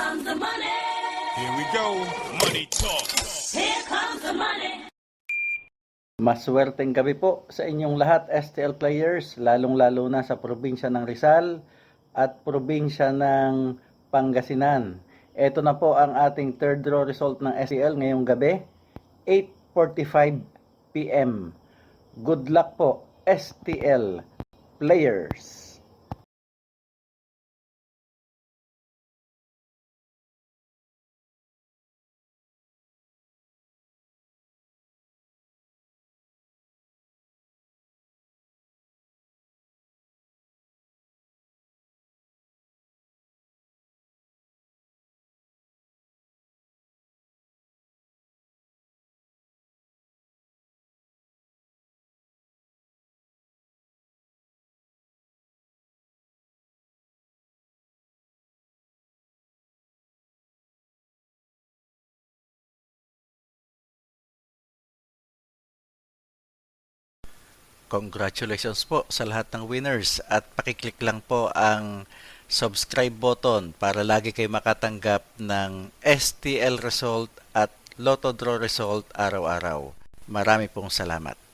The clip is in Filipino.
comes the money. Here we go. Money talk. Here comes the money. Maswerteng gabi po sa inyong lahat, STL players, lalong-lalo na sa probinsya ng Rizal at probinsya ng Pangasinan. Ito na po ang ating third draw result ng STL ngayong gabi, 8:45 PM. Good luck po, STL players! Congratulations po sa lahat ng winners at pakiclick lang po ang subscribe button para lagi kayo makatanggap ng STL result at Lotto Draw result araw-araw. Marami pong salamat.